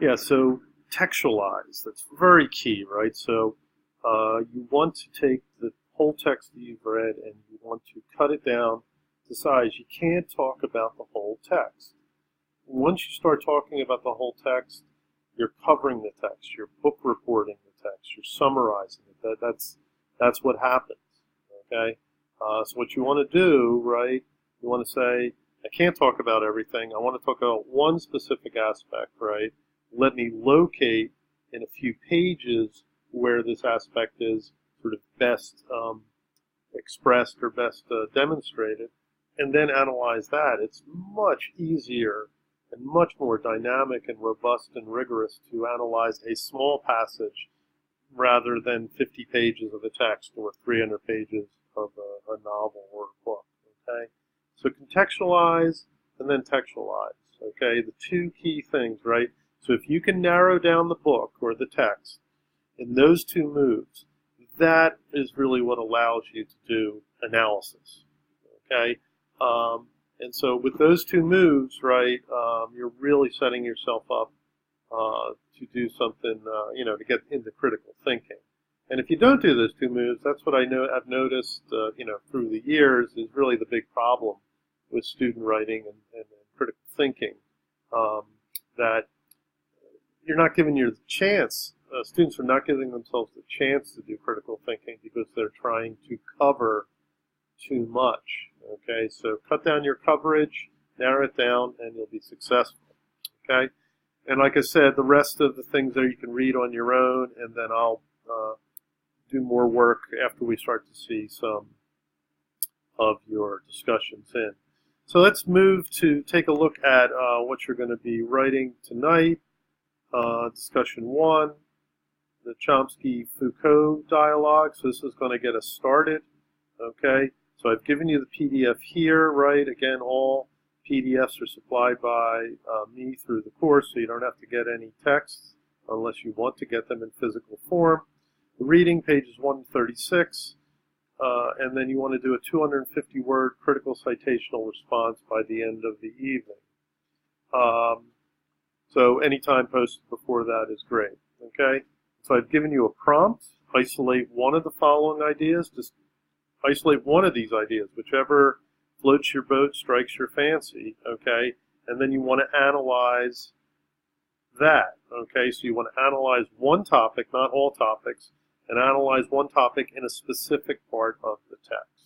Yeah, so textualize, that's very key, right? So you want to take the whole text that you've read and you want to cut it down to size. You can't talk about the whole text. Once you start talking about the whole text, you're covering the text, you're book reporting the text, you're summarizing it. That's what happens, okay? So what you want to do, right, you want to say, I can't talk about everything. I want to talk about one specific aspect, right? Let me locate in a few pages where this aspect is sort of best expressed or best demonstrated, and then analyze that. It's much easier and much more dynamic and robust and rigorous to analyze a small passage rather than 50 pages of a text or 300 pages of a novel or a book, okay? So contextualize and then textualize, okay? The two key things, right? So if you can narrow down the book or the text in those two moves, that is really what allows you to do analysis, okay? And so with those two moves, right, you're really setting yourself up to do something, to get into critical thinking. And if you don't do those two moves, that's what I've noticed, through the years is really the big problem with student writing and critical thinking, that you're not giving your chance. Students are not giving themselves the chance to do critical thinking because they're trying to cover too much. Okay, so cut down your coverage, narrow it down, and you'll be successful. Okay, and like I said, the rest of the things there you can read on your own, and then I'll do more work after we start to see some of your discussions in. So let's move to take a look at what you're going to be writing tonight. Discussion 1, the Chomsky-Foucault dialogue. So this is going to get us started. Okay, so I've given you the PDF here, right? Again, all PDFs are supplied by me through the course, so you don't have to get any texts unless you want to get them in physical form. The reading, pages 1 to 36, and then you want to do a 250-word critical citational response by the end of the evening. So any time posted before that is great, okay? So I've given you a prompt. Isolate one of the following ideas. Just isolate one of these ideas, whichever floats your boat, strikes your fancy, okay? And then you want to analyze that, okay? So you want to analyze one topic, not all topics, and analyze one topic in a specific part of the text.